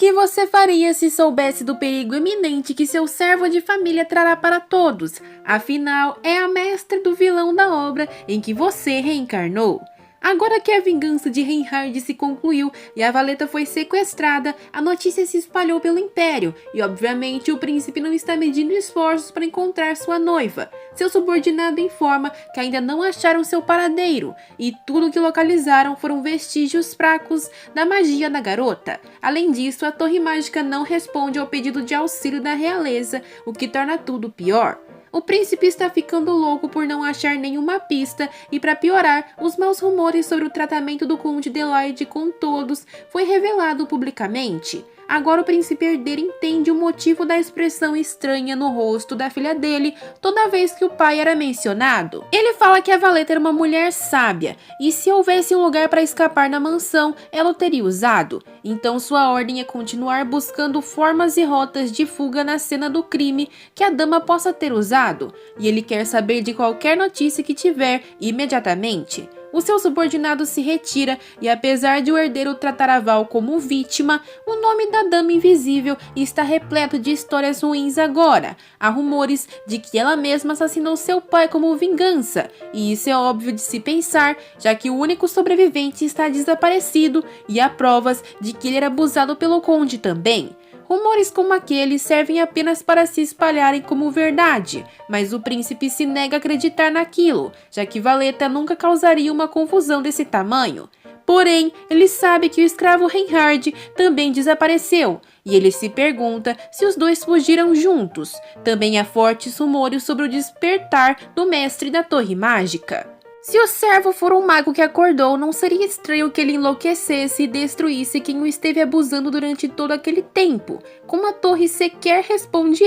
que você faria se soubesse do perigo iminente que seu servo de família trará para todos? Afinal, é a mestra do vilão da obra em que você reencarnou. Agora que a vingança de Reinhard se concluiu e a Valeta foi sequestrada, a notícia se espalhou pelo Império e, obviamente, o príncipe não está medindo esforços para encontrar sua noiva. Seu subordinado informa que ainda não acharam seu paradeiro e tudo que localizaram foram vestígios fracos da magia da garota. Além disso, a Torre Mágica não responde ao pedido de auxílio da realeza, o que torna tudo pior. O príncipe está ficando louco por não achar nenhuma pista e, para piorar, os maus rumores sobre o tratamento do Conde Delight com todos foi revelado publicamente. Agora o príncipe herdeiro entende o motivo da expressão estranha no rosto da filha dele toda vez que o pai era mencionado. Ele fala que a Valeta era uma mulher sábia e se houvesse um lugar para escapar na mansão, ela o teria usado. Então sua ordem é continuar buscando formas e rotas de fuga na cena do crime que a dama possa ter usado. E ele quer saber de qualquer notícia que tiver imediatamente. O seu subordinado se retira e, apesar de o herdeiro tratar a Val como vítima, o nome da Dama Invisível está repleto de histórias ruins agora. Há rumores de que ela mesma assassinou seu pai como vingança, e isso é óbvio de se pensar, já que o único sobrevivente está desaparecido e há provas de que ele era abusado pelo conde também. Rumores como aquele servem apenas para se espalharem como verdade, mas o príncipe se nega a acreditar naquilo, já que Valeta nunca causaria uma confusão desse tamanho. Porém, ele sabe que o escravo Reinhard também desapareceu, e ele se pergunta se os dois fugiram juntos. Também há fortes rumores sobre o despertar do mestre da Torre Mágica. Se o servo for um mago que acordou, não seria estranho que ele enlouquecesse e destruísse quem o esteve abusando durante todo aquele tempo. Como a torre sequer responde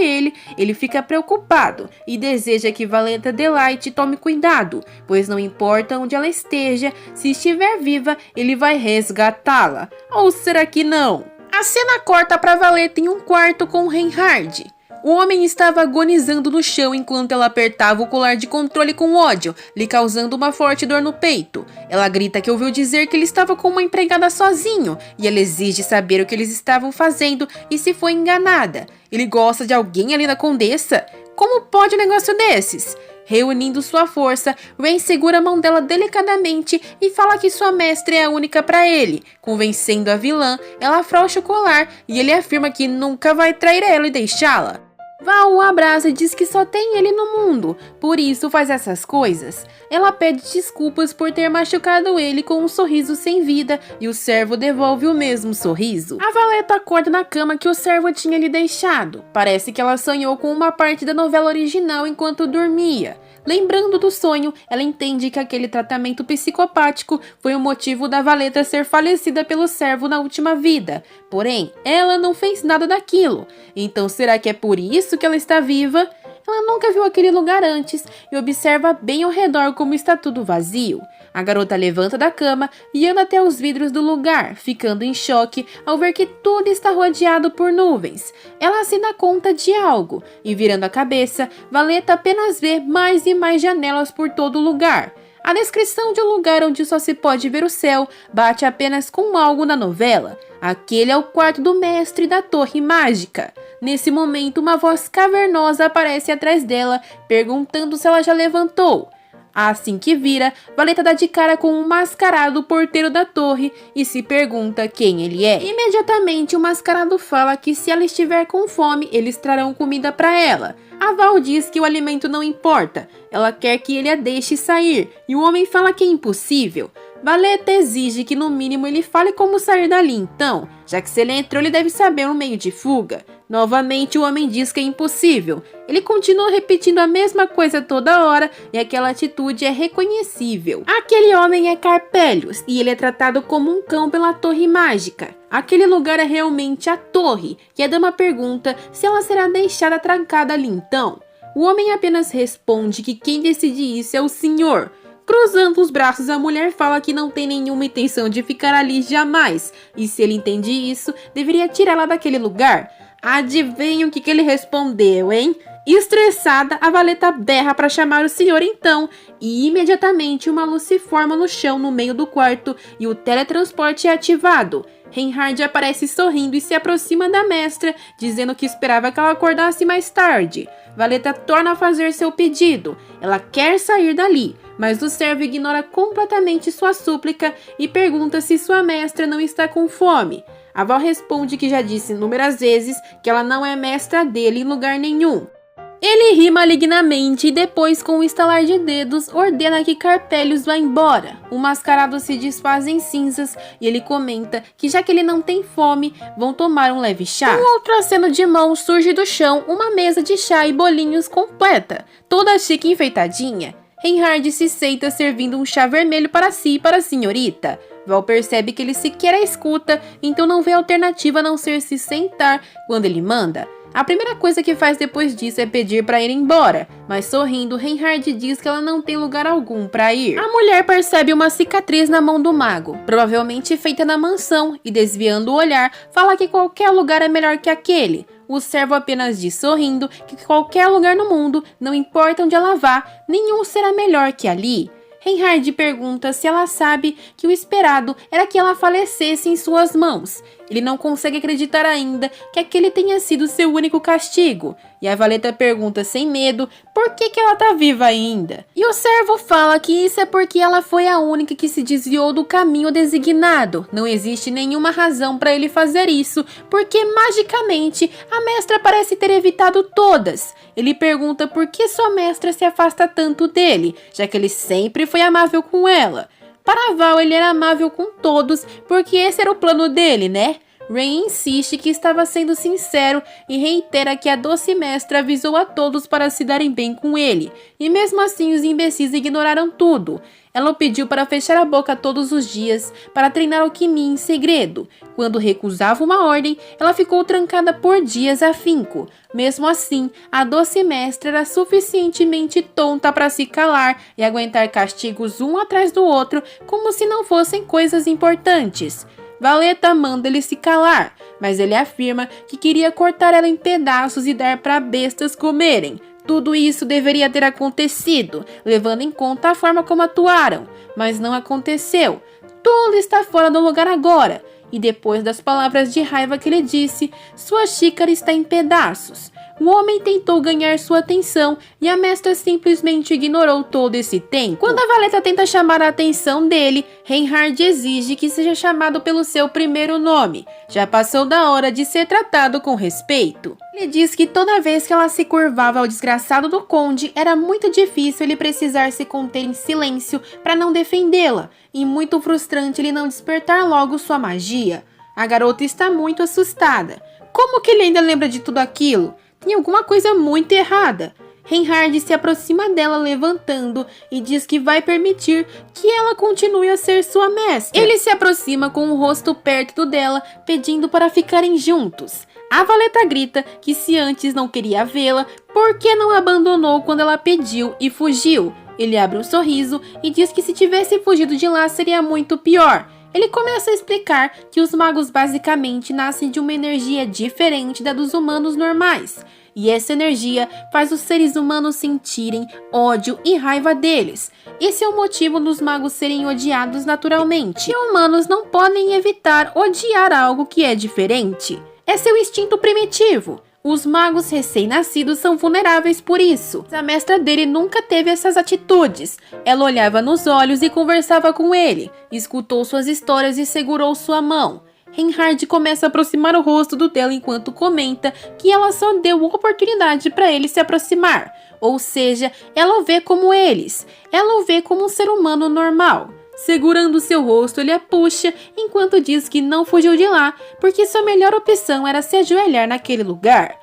ele fica preocupado e deseja que Valeta Delight tome cuidado, pois não importa onde ela esteja, se estiver viva, ele vai resgatá-la. Ou será que não? A cena corta para Valeta em um quarto com Reinhard. O homem estava agonizando no chão enquanto ela apertava o colar de controle com ódio, lhe causando uma forte dor no peito. Ela grita que ouviu dizer que ele estava com uma empregada sozinho, e ela exige saber o que eles estavam fazendo e se foi enganada. Ele gosta de alguém ali na Condessa? Como pode um negócio desses? Reunindo sua força, Rain segura a mão dela delicadamente e fala que sua mestra é a única para ele. Convencendo a vilã, ela afrouxa o colar e ele afirma que nunca vai trair ela e deixá-la. Val o abraça e diz que só tem ele no mundo, por isso faz essas coisas. Ela pede desculpas por ter machucado ele com um sorriso sem vida e o servo devolve o mesmo sorriso. A Valeta acorda na cama que o servo tinha lhe deixado. Parece que ela sonhou com uma parte da novela original enquanto dormia. Lembrando do sonho, ela entende que aquele tratamento psicopático foi o motivo da Valeta ser falecida pelo servo na última vida. Porém, ela não fez nada daquilo. Então será que é por isso que ela está viva? Ela nunca viu aquele lugar antes e observa bem ao redor como está tudo vazio. A garota levanta da cama e anda até os vidros do lugar, ficando em choque ao ver que tudo está rodeado por nuvens. Ela se dá conta de algo e, virando a cabeça, Valeta apenas vê mais e mais janelas por todo o lugar. A descrição de um lugar onde só se pode ver o céu bate apenas com algo na novela. Aquele é o quarto do mestre da Torre Mágica. Nesse momento, uma voz cavernosa aparece atrás dela, perguntando se ela já levantou. Assim que vira, Valeta dá de cara com um mascarado porteiro da torre e se pergunta quem ele é. Imediatamente, o mascarado fala que se ela estiver com fome, eles trarão comida para ela. A Val diz que o alimento não importa, ela quer que ele a deixe sair, e o homem fala que é impossível. Valeta exige que no mínimo ele fale como sair dali então, já que se ele entrou ele deve saber um meio de fuga. Novamente o homem diz que é impossível. Ele continua repetindo a mesma coisa toda hora e aquela atitude é reconhecível. Aquele homem é Carpelius e ele é tratado como um cão pela Torre Mágica. Aquele lugar é realmente a torre e a dama pergunta se ela será deixada trancada ali então. O homem apenas responde que quem decide isso é o senhor. Cruzando os braços, a mulher fala que não tem nenhuma intenção de ficar ali jamais, e se ele entende isso, deveria tirá-la daquele lugar. Adivinha o que ele respondeu, hein? Estressada, a Valeta berra para chamar o senhor então, e imediatamente uma luz se forma no chão no meio do quarto e o teletransporte é ativado. Reinhard aparece sorrindo e se aproxima da mestra, dizendo que esperava que ela acordasse mais tarde. Valeta torna a fazer seu pedido. Ela quer sair dali, mas o servo ignora completamente sua súplica e pergunta se sua mestra não está com fome. A Val responde que já disse inúmeras vezes que ela não é mestra dele em lugar nenhum. Ele ri malignamente e depois, com um estalar de dedos, ordena que Carpelius vá embora. O mascarado se desfaz em cinzas e ele comenta que, já que ele não tem fome, vão tomar um leve chá. Um outro aceno de mão surge do chão uma mesa de chá e bolinhos completa, toda chique e enfeitadinha. Reinhard se senta servindo um chá vermelho para si e para a senhorita. Val percebe que ele sequer a escuta, então não vê alternativa a não ser se sentar quando ele manda. A primeira coisa que faz depois disso é pedir para ir embora, mas sorrindo, Reinhard diz que ela não tem lugar algum para ir. A mulher percebe uma cicatriz na mão do mago, provavelmente feita na mansão, e desviando o olhar, fala que qualquer lugar é melhor que aquele. O servo apenas diz sorrindo que qualquer lugar no mundo, não importa onde ela vá, nenhum será melhor que ali. Reinhard pergunta se ela sabe que o esperado era que ela falecesse em suas mãos. Ele não consegue acreditar ainda que aquele tenha sido seu único castigo. E a Valeta pergunta sem medo por que ela tá viva ainda. E o servo fala que isso é porque ela foi a única que se desviou do caminho designado. Não existe nenhuma razão para ele fazer isso, porque magicamente a mestra parece ter evitado todas. Ele pergunta por que sua mestra se afasta tanto dele, já que ele sempre foi amável com ela. Para Val, ele era amável com todos, porque esse era o plano dele, né? Rain insiste que estava sendo sincero e reitera que a doce mestra avisou a todos para se darem bem com ele. E mesmo assim os imbecis ignoraram tudo. Ela o pediu para fechar a boca todos os dias, para treinar alquimia em segredo. Quando recusava uma ordem, ela ficou trancada por dias a finco. Mesmo assim, a doce mestra era suficientemente tonta para se calar e aguentar castigos um atrás do outro, como se não fossem coisas importantes. Valeta manda ele se calar, mas ele afirma que queria cortar ela em pedaços e dar para bestas comerem. Tudo isso deveria ter acontecido, levando em conta a forma como atuaram, mas não aconteceu. Tudo está fora do lugar agora. E depois das palavras de raiva que ele disse, sua xícara está em pedaços. O homem tentou ganhar sua atenção e a mestra simplesmente ignorou todo esse tempo. Quando a Valeta tenta chamar a atenção dele, Reinhard exige que seja chamado pelo seu primeiro nome. Já passou da hora de ser tratado com respeito. Ele diz que toda vez que ela se curvava ao desgraçado do conde, era muito difícil ele precisar se conter em silêncio para não defendê-la, e muito frustrante ele não despertar logo sua magia. A garota está muito assustada. Como que ele ainda lembra de tudo aquilo? Tem alguma coisa muito errada. Reinhard se aproxima dela levantando e diz que vai permitir que ela continue a ser sua mestra. Ele se aproxima com o rosto perto do dela, pedindo para ficarem juntos. A Valeta grita que se antes não queria vê-la, por que não abandonou quando ela pediu e fugiu? Ele abre um sorriso e diz que se tivesse fugido de lá seria muito pior. Ele começa a explicar que os magos basicamente nascem de uma energia diferente da dos humanos normais. E essa energia faz os seres humanos sentirem ódio e raiva deles. Esse é o motivo dos magos serem odiados naturalmente. E humanos não podem evitar odiar algo que é diferente. É seu instinto primitivo. Os magos recém-nascidos são vulneráveis por isso. A mestra dele nunca teve essas atitudes. Ela olhava nos olhos e conversava com ele, escutou suas histórias e segurou sua mão. Reinhard começa a aproximar o rosto do dela enquanto comenta que ela só deu oportunidade para ele se aproximar. Ou seja, ela o vê como eles. Ela o vê como um ser humano normal. Segurando seu rosto, ele a puxa, enquanto diz que não fugiu de lá, porque sua melhor opção era se ajoelhar naquele lugar.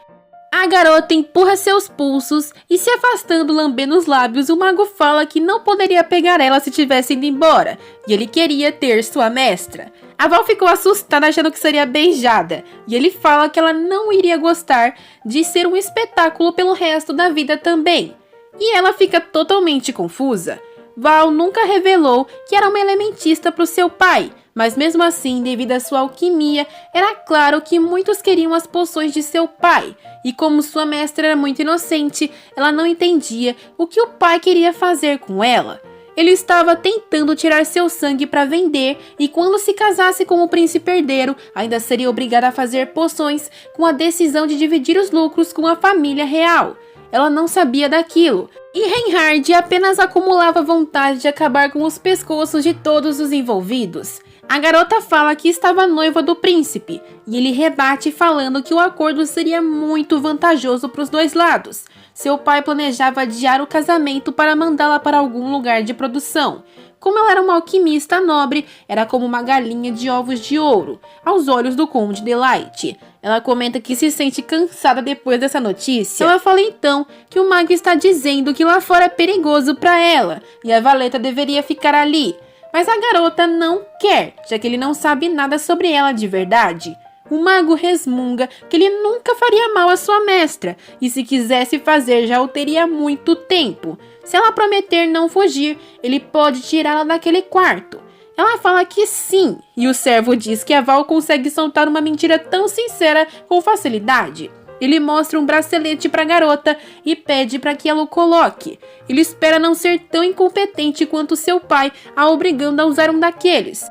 A garota empurra seus pulsos e, se afastando, lambendo os lábios, o mago fala que não poderia pegar ela se tivesse ido embora, e ele queria ter sua mestra. A Val ficou assustada achando que seria beijada, e ele fala que ela não iria gostar de ser um espetáculo pelo resto da vida também. E ela fica totalmente confusa. Val nunca revelou que era uma elementista para o seu pai, mas mesmo assim, devido à sua alquimia, era claro que muitos queriam as poções de seu pai, e como sua mestra era muito inocente, ela não entendia o que o pai queria fazer com ela. Ele estava tentando tirar seu sangue para vender e quando se casasse com o príncipe herdeiro, ainda seria obrigada a fazer poções com a decisão de dividir os lucros com a família real. Ela não sabia daquilo, e Reinhard apenas acumulava vontade de acabar com os pescoços de todos os envolvidos. A garota fala que estava noiva do príncipe, e ele rebate falando que o acordo seria muito vantajoso para os dois lados. Seu pai planejava adiar o casamento para mandá-la para algum lugar de produção. Como ela era uma alquimista nobre, era como uma galinha de ovos de ouro, aos olhos do Conde Delight. Ela comenta que se sente cansada depois dessa notícia. Ela fala então que o mago está dizendo que lá fora é perigoso para ela, e a valeta deveria ficar ali. Mas a garota não quer, já que ele não sabe nada sobre ela de verdade. O mago resmunga que ele nunca faria mal à sua mestra, e se quisesse fazer já o teria há muito tempo. Se ela prometer não fugir, ele pode tirá-la daquele quarto. Ela fala que sim, e o servo diz que a Val consegue soltar uma mentira tão sincera com facilidade. Ele mostra um bracelete para a garota e pede para que ela o coloque. Ele espera não ser tão incompetente quanto seu pai, a obrigando a usar um daqueles.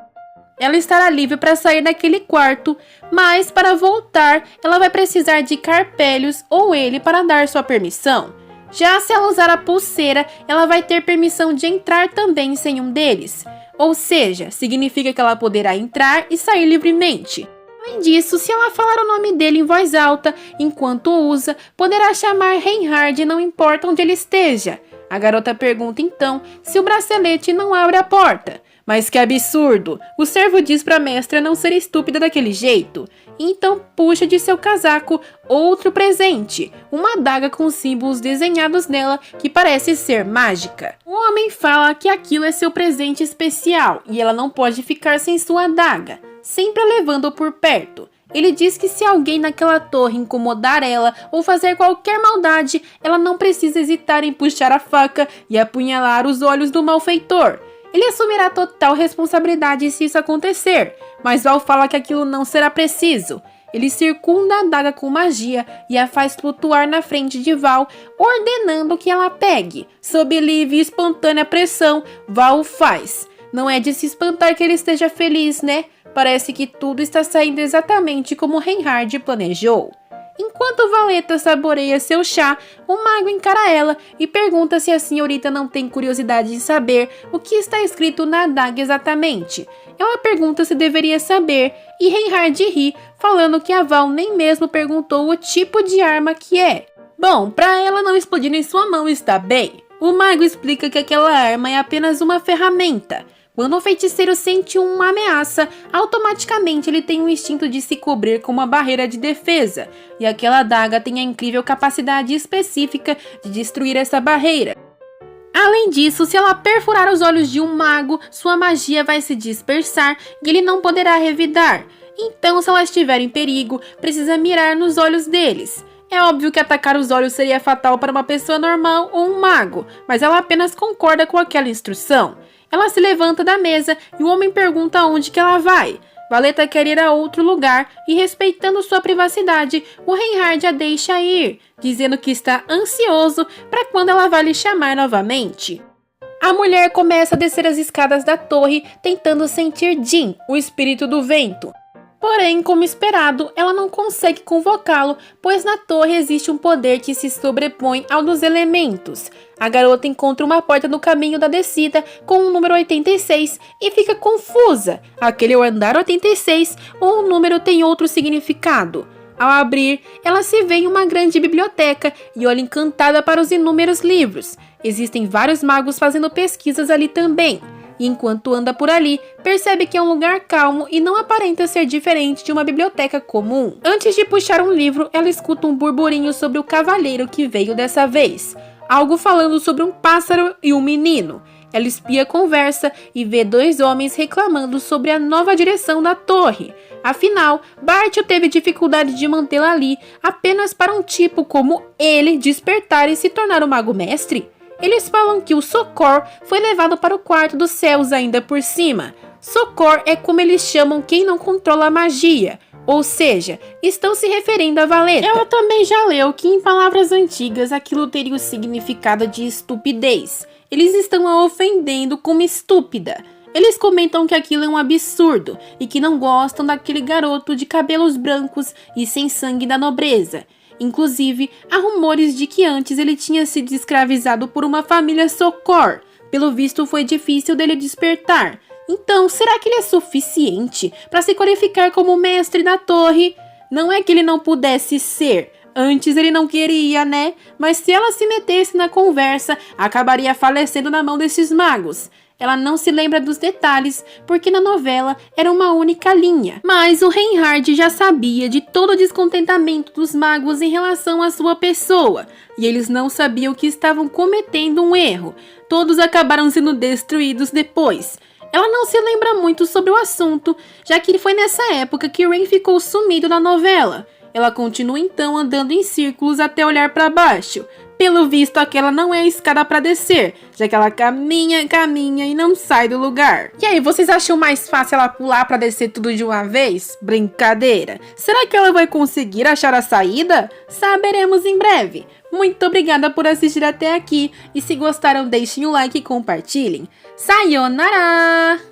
Ela estará livre para sair daquele quarto, mas para voltar, ela vai precisar de Carpelius ou ele para dar sua permissão. Já se ela usar a pulseira, ela vai ter permissão de entrar também sem um deles. Ou seja, significa que ela poderá entrar e sair livremente. Além disso, se ela falar o nome dele em voz alta, enquanto usa, poderá chamar Reinhard não importa onde ele esteja. A garota pergunta então se o bracelete não abre a porta. Mas que absurdo! O servo diz para a mestra não ser estúpida daquele jeito. Então puxa de seu casaco outro presente, uma adaga com símbolos desenhados nela que parece ser mágica. O homem fala que aquilo é seu presente especial e ela não pode ficar sem sua adaga, sempre a levando por perto. Ele diz que se alguém naquela torre incomodar ela ou fazer qualquer maldade, ela não precisa hesitar em puxar a faca e apunhalar os olhos do malfeitor. Ele assumirá total responsabilidade se isso acontecer, mas Val fala que aquilo não será preciso. Ele circunda a adaga com magia e a faz flutuar na frente de Val, ordenando que ela pegue. Sob livre e espontânea pressão, Val o faz. Não é de se espantar que ele esteja feliz, né? Parece que tudo está saindo exatamente como Reinhard planejou. Enquanto Valeta saboreia seu chá, o mago encara ela e pergunta se a senhorita não tem curiosidade de saber o que está escrito na adaga exatamente. Ela pergunta se deveria saber e Reinhard ri, falando que a Val nem mesmo perguntou o tipo de arma que é. Bom, para ela não explodir em sua mão está bem. O mago explica que aquela arma é apenas uma ferramenta. Quando o feiticeiro sente uma ameaça, automaticamente ele tem um instinto de se cobrir com uma barreira de defesa, e aquela adaga tem a incrível capacidade específica de destruir essa barreira. Além disso, se ela perfurar os olhos de um mago, sua magia vai se dispersar e ele não poderá revidar. Então, se ela estiver em perigo, precisa mirar nos olhos deles. É óbvio que atacar os olhos seria fatal para uma pessoa normal ou um mago, mas ela apenas concorda com aquela instrução. Ela se levanta da mesa e o homem pergunta aonde que ela vai. Valeta quer ir a outro lugar e, respeitando sua privacidade, o Reinhard a deixa ir, dizendo que está ansioso para quando ela vai lhe chamar novamente. A mulher começa a descer as escadas da torre, tentando sentir Jin, o espírito do vento. Porém, como esperado, ela não consegue convocá-lo, pois na torre existe um poder que se sobrepõe ao dos elementos. A garota encontra uma porta no caminho da descida com o número 86 e fica confusa. Aquele é o andar 86 ou o número tem outro significado? Ao abrir, ela se vê em uma grande biblioteca e olha encantada para os inúmeros livros. Existem vários magos fazendo pesquisas ali também. E enquanto anda por ali, percebe que é um lugar calmo e não aparenta ser diferente de uma biblioteca comum. Antes de puxar um livro, ela escuta um burburinho sobre o cavalheiro que veio dessa vez. Algo falando sobre um pássaro e um menino. Ela espia a conversa e vê dois homens reclamando sobre a nova direção da torre. Afinal, Bartio teve dificuldade de mantê-la ali apenas para um tipo como ele despertar e se tornar um mago mestre. Eles falam que o Socor foi levado para o quarto dos céus ainda por cima. Socor é como eles chamam quem não controla a magia, ou seja, estão se referindo a Valeta. Ela também já leu que em palavras antigas aquilo teria o significado de estupidez. eles estão a ofendendo como estúpida. Eles comentam que aquilo é um absurdo e que não gostam daquele garoto de cabelos brancos e sem sangue da nobreza. Inclusive, há rumores de que antes ele tinha sido escravizado por uma família Socor. Pelo visto, foi difícil dele despertar. Então, será que ele é suficiente para se qualificar como mestre da torre? Não é que ele não pudesse ser. Antes ele não queria, né? Mas se ela se metesse na conversa, acabaria falecendo na mão desses magos. Ela não se lembra dos detalhes, porque na novela era uma única linha. Mas o Reinhard já sabia de todo o descontentamento dos magos em relação à sua pessoa. E eles não sabiam que estavam cometendo um erro. Todos acabaram sendo destruídos depois. Ela não se lembra muito sobre o assunto, já que foi nessa época que Rain ficou sumido na novela. Ela continua então andando em círculos até olhar para baixo. Pelo visto, aquela não é a escada para descer, já que ela caminha e não sai do lugar. E aí, vocês acham mais fácil ela pular para descer tudo de uma vez? Brincadeira! Será que ela vai conseguir achar a saída? Saberemos em breve. Muito obrigada por assistir até aqui, e se gostaram deixem o like e compartilhem. Sayonara!